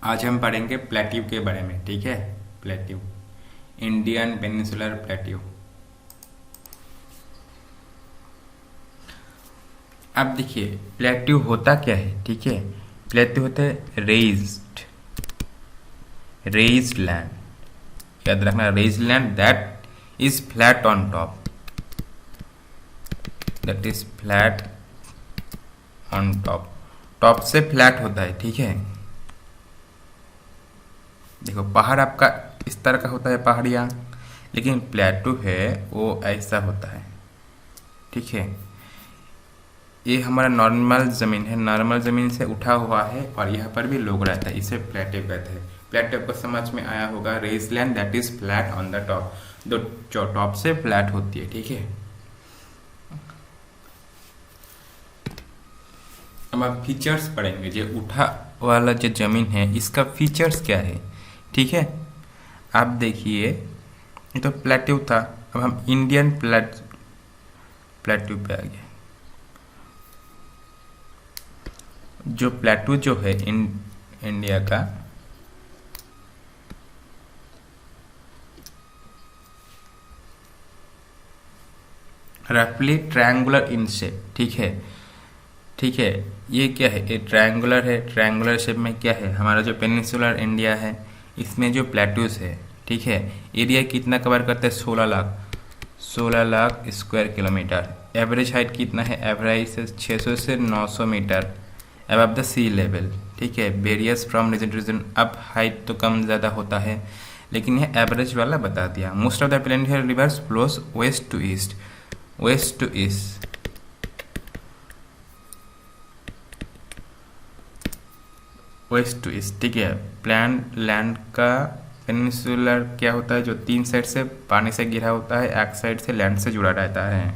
आज हम पढ़ेंगे प्लेट्यू के बारे में। ठीक है, प्लेट्यू, इंडियन पेनिनसुलर प्लेट्यू। अब देखिए प्लेट्यू होता क्या है। ठीक है, प्लेट्यू होता है रेज्ड लैंड। याद रखना, raised land that is flat on top, that is flat on top. Top से फ्लैट होता है। ठीक है, देखो पहाड़ आपका इस तरह का होता है पहाड़ियाँ, लेकिन प्लेट्यू है वो ऐसा होता है। ठीक है, ये हमारा नॉर्मल ज़मीन है, नॉर्मल ज़मीन से उठा हुआ है और यहाँ पर भी लोग रहता है, इसे प्लेट्यू कहते हैं। प्लेट्यू को समझ में आया होगा, raised land that is flat on the top, जो टॉप से फ्लैट होती है। ठीक है, अब आप फीचर्स पढ़ेंगे। जो उठा वाला जो ज़मीन है इसका फीचर्स क्या है। ठीक है, आप देखिए ये तो प्लेट्यू था, अब हम इंडियन प्लेट्यू पे आ गए। जो प्लेट्यू जो है इंडिया का, रफली ट्रायंगुलर इन शेप। ठीक है, ठीक है, ये क्या है, ये ट्रायंगुलर है। ट्रायंगुलर शेप में क्या है, हमारा जो पेनिनसुलर इंडिया है इसमें जो प्लेट्यूज है, ठीक है, एरिया कितना कवर करते हैं, 16 lakh square kilometre. Average height कितना है, एवरेज से 600 से 900 metre above the sea level. ठीक है, varies from region to region, अब हाइट तो कम ज़्यादा होता है, लेकिन यह एवरेज वाला बता दिया। Most of the peninsular rivers flows west to east, west to east. West to east, ठीक है। प्लान लैंड का पेनिनसुलर क्या होता है, जो 3 साइड से पानी से घिरा होता है, एक साइड से लैंड से जुड़ा रहता है।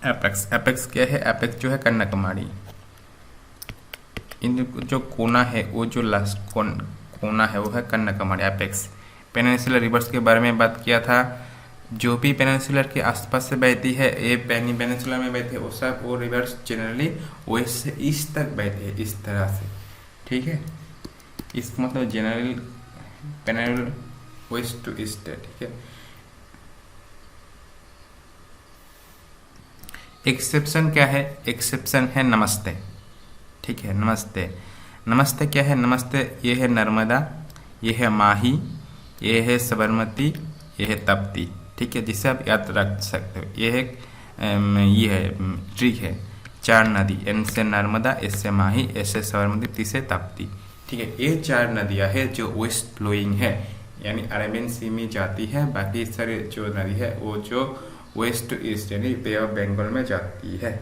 एपेक्स, एपेक्स क्या है, एपेक्स जो है कन्याकुमारी। इन जो कोना है, वो जो लास्ट कोना है वो है कन्याकुमारी, एपेक्स। पेनिनसुलर रिवर्स के बारे में बात किया था, जो भी पेनिनसुलर के आसपास से बहती है, ये पेनिनसुलर में बहती है, वो सब वो रिवर्स जनरली वेस्ट से ईस्ट तक बहते हैं, इस तरह से। ठीक है, इसका मतलब generally peninsular west to east है। ठीक है, एक्सेप्शन क्या है, एक्सेप्शन है नमस्ते। ठीक है, नमस्ते, नमस्ते क्या है, नमस्ते ये है नर्मदा, ये है माही, ये है साबरमती, ये है तप्ती। ठीक है, जिसे आप याद रख सकते हो। ये है ट्रिक है, 4 नदी, एन से नर्मदा, एस से माही, एस से साबरमती, ती से ताप्ती। ठीक है, ये 4 नदियाँ है जो वेस्ट फ्लोइंग है, यानी अरेबियन सी में जाती है। बाकी सारे जो नदी है वो जो वेस्ट टू ईस्ट यानी बे ऑफ बंगाल में जाती है।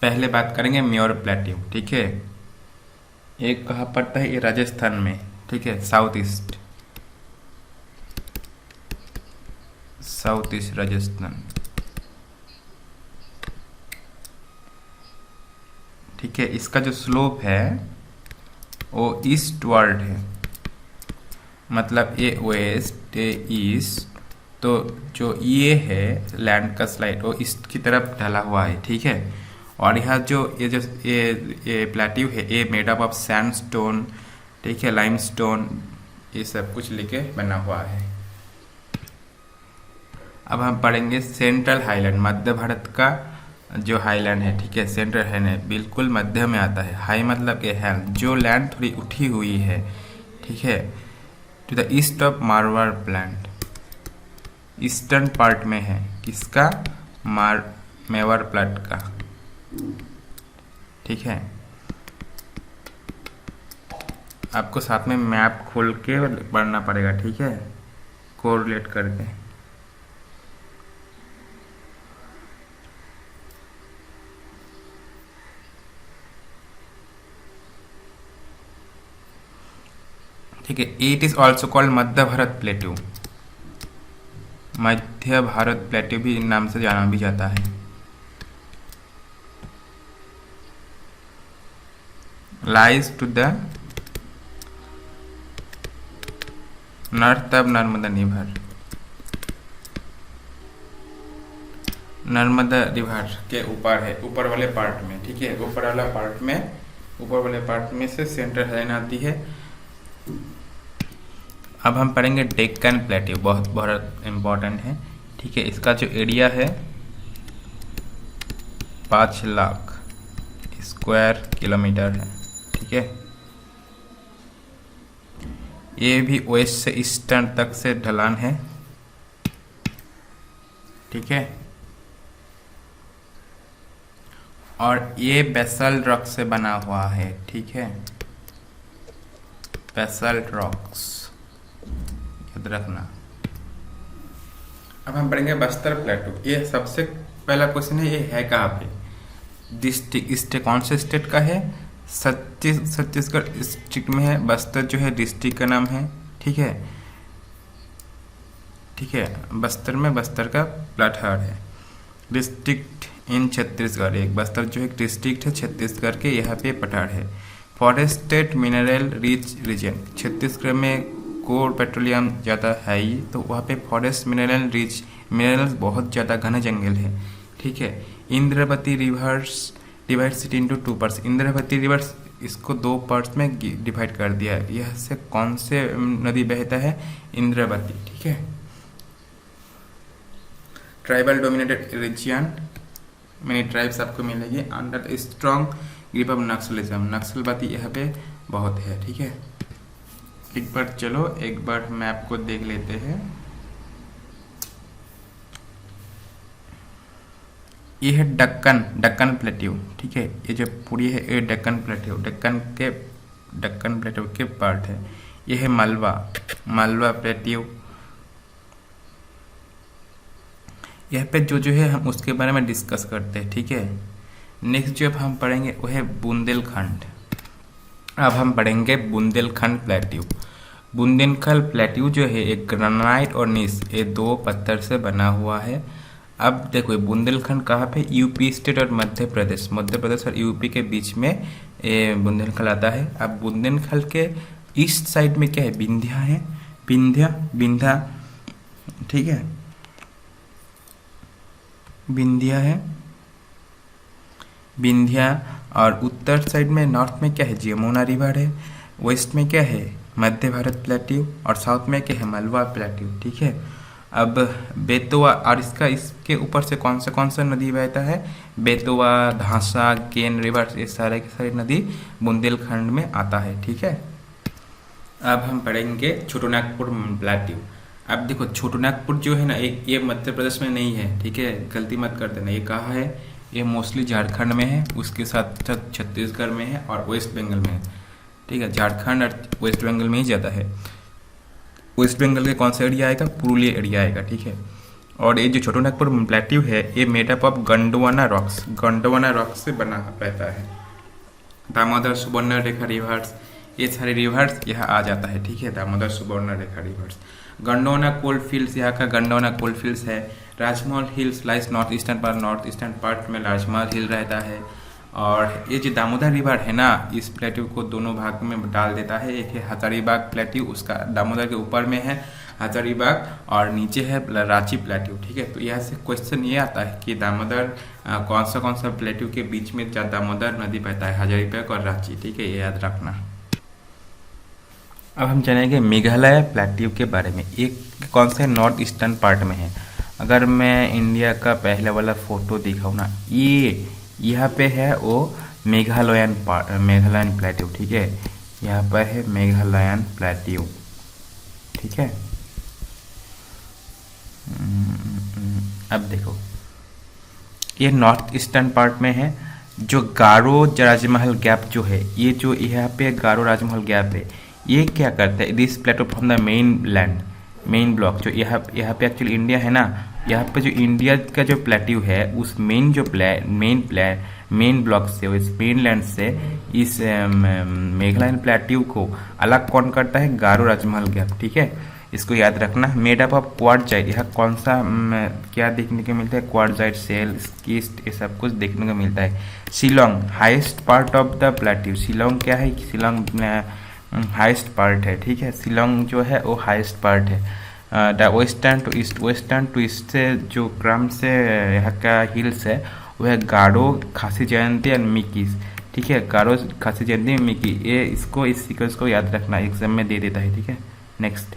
पहले बात करेंगे म्योर प्लेट्यू। ठीक है, एक कहाँ पड़ता है, ये राजस्थान में। ठीक है, साउथ ईस्ट राजस्थान। ठीक है, इसका जो स्लोप है वो ईस्टवर्ड है, मतलब ये वेस्ट, ये ईस्ट, तो जो ये है लैंड का स्लाइड वो ईस्ट की तरफ ढला हुआ है। ठीक है, और यहाँ जो ये प्लेट्यू है, ये मेड अप ऑफ सैंडस्टोन, ठीक है, लाइमस्टोन, ये सब कुछ लेके बना हुआ है। अब हम पढ़ेंगे सेंट्रल हाईलैंड, मध्य भारत का जो हाईलैंड है। ठीक है, सेंट्रल हाईलैंड बिल्कुल मध्य में आता है। हाई मतलब ये है जो लैंड थोड़ी उठी हुई है। ठीक है, to the east of Marwar plant, eastern part में है, किसका, मेवाड़ प्लाट का। ठीक है, आपको साथ में मैप खोल के पढ़ना पड़ेगा। ठीक है, कोरिलेट करके। ठीक है, it is also called Madhya Bharat plateau, Madhya Bharat plateau भी इन नाम से जाना भी जाता है। Lies to the north of Narmada river, Narmada river के ऊपर है, ऊपर वाले पार्ट में, ठीक है, ऊपर वाले पार्ट में से सेंट्रल लाइन आती है। अब हम पढ़ेंगे डेक्कन प्लेट्यू, बहुत बहुत इम्पोर्टेंट है, ठीक है। इसका जो एरिया है 5 लाख स्क्वायर किलोमीटर है, ठीक है। ये भी वेस्ट से ईस्टर्न तक से ढलान है, ठीक है। और ये बेसल्ट रॉक से बना हुआ है, ठीक है, बेसल्ट रॉक्स, याद रखना। अब हम पढ़ेंगे बस्तर प्लेटू। ये सबसे पहला क्वेश्चन है, ये है कहाँ पे? डिस्ट्रिक्ट, स्टेट कौन से स्टेट का है? छत्तीसगढ़ डिस्ट्रिक्ट में है। बस्तर जो है डिस्ट्रिक्ट का नाम है, ठीक है, ठीक है। बस्तर में बस्तर का पठार है। डिस्ट्रिक्ट इन छत्तीसगढ़, एक बस्तर जो एक डिस्ट्रिक्ट है छत्तीसगढ़ के, यहाँ पे पठार है। Forested mineral rich region, Chhattisgarh में कोल पेट्रोलियम ज़्यादा है ही, तो वहाँ पे फॉरेस्ट मिनरल रिच, मिनरल्स बहुत ज़्यादा घना जंगल है, ठीक है। Indravati reverse divides it into 2 parts, Indravati reverse इसको 2 पार्ट्स में डिवाइड कर दिया है। यह से कौन से नदी बहता है? इंद्रावती, ठीक है। Tribal dominated region, many tribes आपको मिलेगी under strong grip of naxalism, नक्सलवादी यहाँ पे बहुत है, ठीक है। एक बार मैप को देख लेते हैं। ये है डक्कन प्लेट्यू, ठीक है। ये जो पूरी है ये डक्कन प्लेट्यू, डक्कन प्लेट्यू के पार्ट है। ये है मालवा प्लेट्यू। यहाँ पे जो है हम उसके बारे में डिस्कस करते हैं, ठीक है। नेक्स्ट जो हम पढ़ेंगे वो है बुंदेलखंड। अब हम पढ़ेंगे बुंदेलखंड प्लेट्यू। बुंदेलखंड प्लेट्यू जो है एक ग्रेनाइट और नीस, ये 2 पत्थर से बना हुआ है। अब देखो बुंदेलखंड कहाँ पे? यूपी स्टेट और मध्य प्रदेश और यूपी के बीच में ये बुंदेलखंड आता है। अब बुंदेलखंड के ईस्ट साइड में क्या है? विंध्या है, विंध्या, ठीक है, विंध्या। और उत्तर साइड में नॉर्थ में क्या है? जमुना रिवर है। वेस्ट में क्या है? मध्य भारत प्लेट्यू। और साउथ में क्या है? मालवा प्लेट्यू, ठीक है। अब बेतवा, और इसके ऊपर से कौन सा नदी बहता है? बेतवा, धांसा, केन रिवर, ये सारे के सारे नदी बुंदेलखंड में आता है, ठीक है। अब हम पढ़ेंगे छोटोनागपुर प्लेट्यू। अब देखो छोटोनागपुर जो है ना, एक ये मध्य प्रदेश में नहीं है, ठीक है, गलती मत कर देना। ये कहाँ है? ये मोस्टली झारखंड में है, उसके साथ साथ छत्तीसगढ़ में है और वेस्ट बंगाल में है, ठीक है। झारखंड और वेस्ट बंगाल में ही ज़्यादा है। वेस्ट बंगाल के कौन सा एरिया आएगा? पुरुलिया एरिया आएगा, ठीक है। और ये जो छोटोनागपुर प्लेट्यू है ये मेड अप ऑफ गंडवाना रॉक्स से बना रहता है। दामोदर सुवर्णरेखा रिवर्स, ये सारे रिवर्स यहाँ आ जाता है, ठीक है, दामोदर सुवर्णरेखा रिवर्स। गंडोना कोलफील्ड्स, यहाँ का गंडोना कोलफील्ड्स है। Rajmahal hills lies north eastern part में राजमहल हिल रहता है। और ये जो दामोदर रिवर है ना, इस प्लेट्यू को दोनों भाग में डाल देता है। एक है हजारीबाग प्लेट्यू, उसका दामोदर के ऊपर में है हजारीबाग और नीचे है रांची प्लेट्यू, ठीक है। तो यहाँ से क्वेश्चन ये आता है कि दामोदर कौन सा प्लेट्यू के बीच में दामोदर नदी बहता है? हजारीबाग और रांची, ठीक है, ये याद रखना। अब हम जानेंगे मेघालय प्लेट्यू के बारे में। एक कौन से नॉर्थ ईस्टर्न पार्ट में है। अगर मैं इंडिया का पहले वाला फोटो दिखाऊँ ना, ये यहाँ पे है वो मेघालयन प्लेट्यू, ठीक है, यहाँ पर है मेघालयन प्लेट्यू, ठीक है। अब देखो ये नॉर्थ ईस्टर्न पार्ट में है। जो गारो राजमहल गैप जो है, ये जो यहाँ पे गारो राजमहल गैप है, ये क्या करता है? This plateau from the main block, जो यहाँ पे एक्चुअली इंडिया है ना, यहाँ पे जो इंडिया का जो प्लेट्यू है उस मेन ब्लॉक से, उस मेनलैंड से इस मेघालयन प्लेट्यू को अलग कौन करता है? गारो राजमहल गैप, ठीक है, इसको याद रखना। मेड अप ऑफ क्वार्टजाइट, यह कौन सा क्या देखने को मिलता है? क्वार्टजाइट, सेल, स्कीस्ट, ये सब कुछ देखने को मिलता है। Shillong highest part of the plateau, Shillong क्या है? शिलोंग हाईएस्ट पार्ट है, ठीक है, शिलोंग जो है वो हाईएस्ट पार्ट है। वेस्टर्न टू ईस्ट से जो क्रम से यहाँ का हिल्स है वो है गारो, खासी जयंती एंड मिकीस। ठीक है, गारो, खासी जयंती, मिकी, ये इसको इस सीक्वेंस को याद रखना, एग्जाम में दे देता है। ठीक है, नेक्स्ट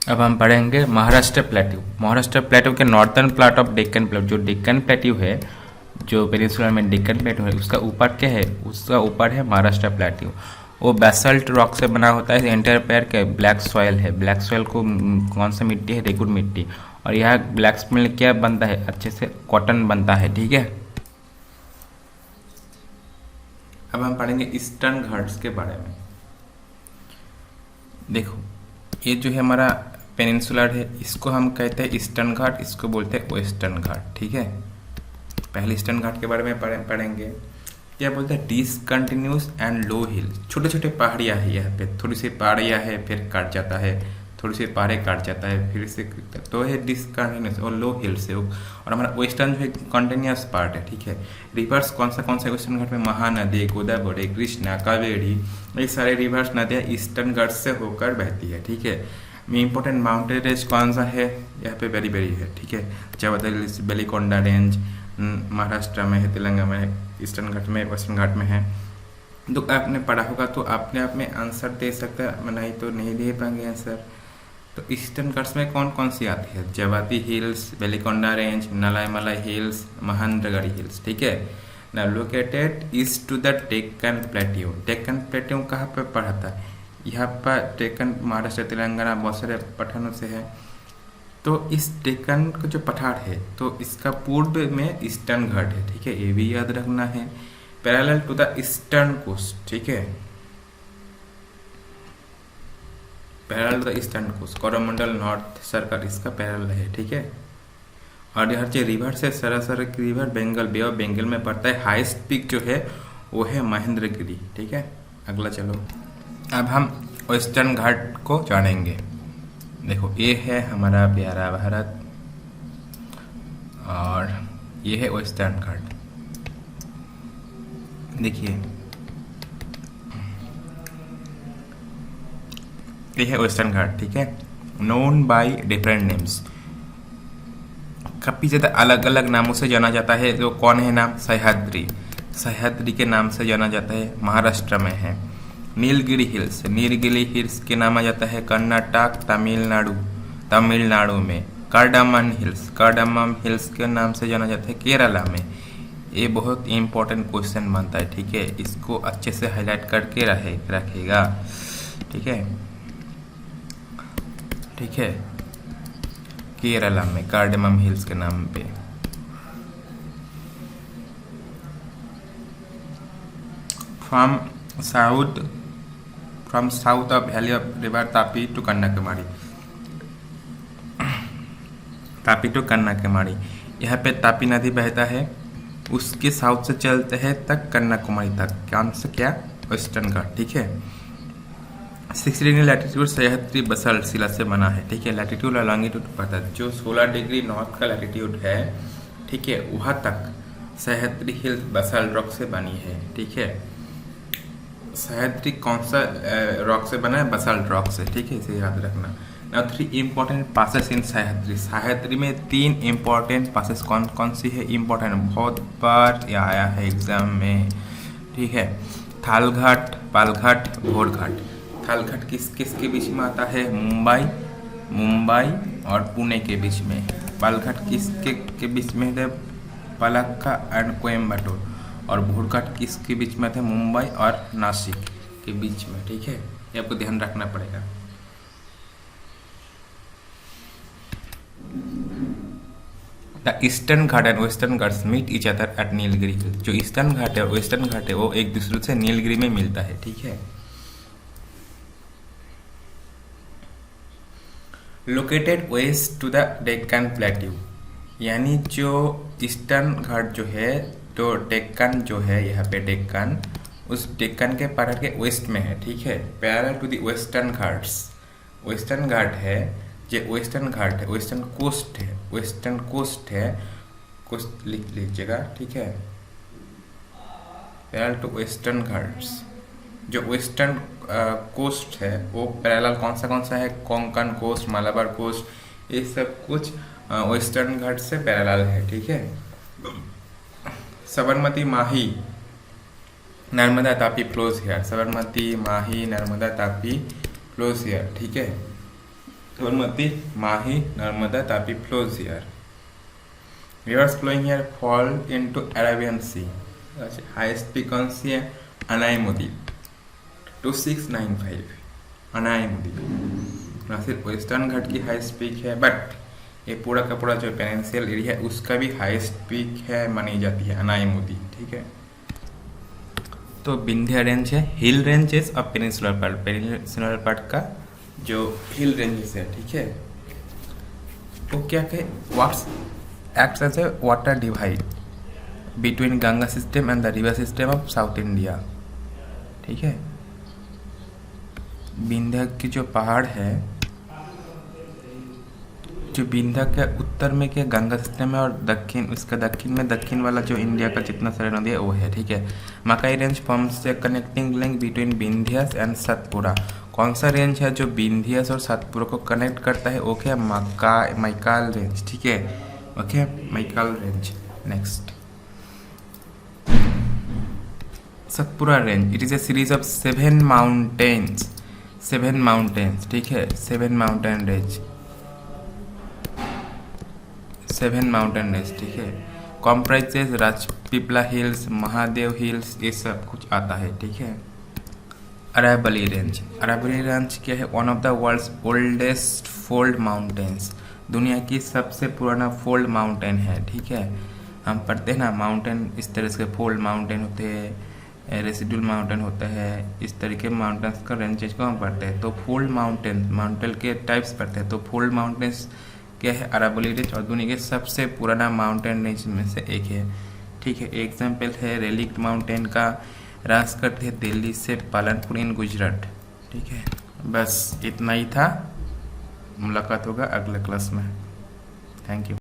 अब हम पढ़ेंगे महाराष्ट्र प्लेट्यू। महाराष्ट्र प्लेट्यू के northern part of Deccan plateau, जो डेक्कन प्लेट्यू है, जो पेनिनसुला में डेक्कन प्लेट्यू है, उसका ऊपर क्या है, उसका ऊपर है महाराष्ट्र प्लेट्यू। वो बेसल्ट रॉक से बना होता है। एंटायर पेयर के ब्लैक सॉयल है। ब्लैक सॉयल को कौन सा मिट्टी है, रेगुड मिट्टी। और यहाँ ब्लैक सॉयल में क्या बनता है, अच्छे से कॉटन बनता है। ठीक है, अब हम पढ़ेंगे ईस्टर्न घाट्स के बारे में। देखो, ये जो है हमारा पेनिनसुलर है, इसको हम कहते हैं ईस्टर्न घाट, इसको बोलते हैं वेस्टर्न घाट। ठीक है, पहले ईस्टर्न घाट के बारे में पढ़ेंगे। क्या बोलते हैं, डिसकंटिन्यूस एंड लो हिल, छोटे छोटे पहाड़ियाँ है यहाँ पे, थोड़ी सी पहाड़ियाँ है, फिर काट जाता है, थोड़ी सी पहाड़े काट जाता है, फिर से, तो है डिसकंटिन्यूस और लो हिल्स है। और हमारा वेस्टर्न जो है कंटिन्यूस पार्ट है। ठीक है, रिवर्स कौन सा वेस्टर्न घाट में, महानदी, गोदावरी, कृष्णा, कावेरी, ये सारे रिवर्स नदियाँ ईस्टर्न घाट से होकर बहती है। ठीक है, इम्पोर्टेंट माउंटेन रेंज कौन सा है यहाँ पे, वेरी वेरी है। ठीक है, जबलदल, बेलिकोंडा रेंज महाराष्ट्र में है, तेलंगाना में है, ईस्टर्न घाट में, वेस्टर्न घाट में है। तो आपने पढ़ा होगा तो अपने आप में आंसर दे सकता है, नहीं तो नहीं दे पाएंगे आंसर। तो ईस्टर्न घाट्स में कौन कौन सी आती है, Javadi hills, Velikonda range, Nallamalai hills, Mahendragarh hills. ठीक है, ना located east to the Deccan plateau. Deccan plateau कहाँ पे पढ़ा था, यहाँ पर डेक्कन, महाराष्ट्र, तेलंगाना, बहुत सारे पठानों से है। तो इस डेक्कन का जो पठार है, तो इसका पूर्व में ईस्टर्न घाट है। ठीक है, ये भी याद रखना है, parallel to the eastern coast. ठीक है, parallel to the eastern coast, Coromandel north circle इसका पैरेलल है। ठीक है, और हर जो रिवर से सरासर river Bengal, bay of Bengal में पड़ता है। हाईएस्ट पीक जो है वो है महेंद्रगिरी। ठीक है, अगला चलो, अब हम वेस्टर्न घाट को जानेंगे। देखो, ये है हमारा प्यारा भारत और ये है वेस्टर्न घाट। देखिए, ये है वेस्टर्न घाट। ठीक है, नोन बाय डिफरेंट नेम्स, काफ़ी ज़्यादा अलग अलग नामों से जाना जाता है। जो कौन है नाम, सह्याद्री, सह्याद्री के नाम से जाना जाता है, महाराष्ट्र में है। नीलगिरी हिल्स, नीलगिरी हिल्स के नाम आ जाता है कर्नाटक, तमिलनाडु में। कार्डामन हिल्स, कार्डामम हिल्स के नाम से जाना जाता है केरला में। ये बहुत इंपॉर्टेंट क्वेश्चन बनता है। ठीक है, इसको अच्छे से हाईलाइट करके रखेगा। ठीक है, ठीक है, केरला में कार्डामम हिल्स के नाम पे। From south of valley of river Tapi to Kanyakumari, Tapi to Kanyakumari, यहाँ पे तापी नदी बहता है, उसके साउथ से चलते हैं तक कन्याकुमारी तक, कौन से, क्या, वेस्टर्न घाट। ठीक है, 60 डिग्री लैटिट्यूड सह्याद्री बसल्ट शिला से बना है। ठीक है, लैटिट्यूड और लॉन्गिट्यूड पता है, जो 16 डिग्री नॉर्थ का लैटिट्यूड है, ठीक है, वहाँ तक सह्याद्री हिल्स बसल्ट रॉक से बनी है। ठीक है, सह्याद्री कौन सा रॉक से बना है, बसल्ट रॉक से। ठीक है, इसे याद रखना। नाउ 3 इम्पोर्टेंट पासेस इन सह्याद्री। सह्याद्री में 3 इम्पोर्टेंट पासेस कौन कौन सी है, इम्पोर्टेंट, बहुत बार आया है एग्जाम में। ठीक है, थालघाट, पालघाट, घोड़घाट। थालघाट किस किस के बीच में आता है, मुंबई और पुणे के बीच में। पालघाट किस के बीच में है, पलक्का एंड कोयम्बटूर। और घोड़घाट किसके बीच में थे, मुंबई और नासिक के बीच में। ठीक है, ये आपको ध्यान रखना पड़ेगा। The eastern Ghat and western Ghats meet each other at Nilgiri hill. जो ईस्टर्न घाट है और वेस्टर्न घाट है वो एक दूसरे से नीलगिरी में मिलता है। ठीक है, located west to the Deccan plateau, यानी जो ईस्टर्न घाट जो है, तो डेक्कन जो है यहाँ पे डेक्कन, उस डेक्कन के पहाड़ के वेस्ट में है। ठीक है, parallel to the western Ghats. Western Ghat है, जो वेस्टर्न घाट है, वेस्टर्न कोस्ट है, वेस्टर्न कोस्ट है, कोस्ट लिख लीजिएगा। ठीक है, पैरेलल टू वेस्टर्न घाट्स, जो वेस्टर्न कोस्ट है वो पैरेलल कौन सा है, कोंकण कोस्ट, मलाबार कोस्ट, ये सब कुछ वेस्टर्न घाट से पैरेलल है। ठीक है, Sabarmati, Mahi, Narmada, Tapi flows here, Sabarmati, Mahi, Narmada, Tapi flows here. ठीक है, Sabarmati, Mahi, Narmada, Tapi flows here. Rivers flowing here fall into Arabian Sea. Highest peak on sea है अनाईमुदी 2695, अनाईमुदी ना सिर्फ वेस्टर्न घाट की हाईएस्ट पीक है, बट ये पूरा का पूरा जो पेनिनसुलर एरिया है उसका भी हाईएस्ट पीक है मानी जाती है अनाईमुदी। ठीक है, तो विंध्य रेंज है, हिल रेंजेस और पेनिनसुलर पार्ट का जो हिल रेंजेस है। ठीक है, वो क्या है, what's acts as a water divide between Ganga system and the river system of South India। ठीक है, विंध्य की जो पहाड़ है, जो विंध्य के उत्तर में के गंगा सिस्टम है और दक्षिण, उसका दक्षिण वाला जो इंडिया का जितना सारा नदी है वो है। ठीक है, Maikal range forms a connecting link between Vindhyas and Satpura. कौन सा रेंज है जो विंध्यस और सतपुरा को कनेक्ट करता है, वो क्या, मैकाल रेंज। ठीक है, okay, Maikal range. Next, Satpura range, it is a series of 7 mountains. ठीक है, 7 माउंटेन रेंज, 7 माउंटेन रेंज। ठीक है, comprises Rajpipla hills, Mahadev hills, ये सब कुछ आता है। ठीक है, अरावली रेंज, अरावली रेंज क्या है, one of the world's oldest fold mountains, दुनिया की सबसे पुराना फोल्ड माउंटेन है। ठीक है, हम पढ़ते हैं ना माउंटेन इस तरह से, फोल्ड माउंटेन होते हैं, रेसिडुअल माउंटेन होता है, इस तरीके माउंटेन्स का रेंजेस को हम पढ़ते हैं। तो फोल्ड माउंटेन के टाइप्स पढ़ते हैं। तो फोल्ड माउंटेन्स क्या है, अरावली रेंज, और दुनिया के सबसे पुराना माउंटेन रेंज में से एक है। ठीक है, एग्जाम्पल है रेलिक्ट माउंटेन का, रास करते हैं दिल्ली से पालनपुर इन गुजरात। ठीक है, बस इतना ही था। मुलाकात होगा अगले क्लास में। Thank you.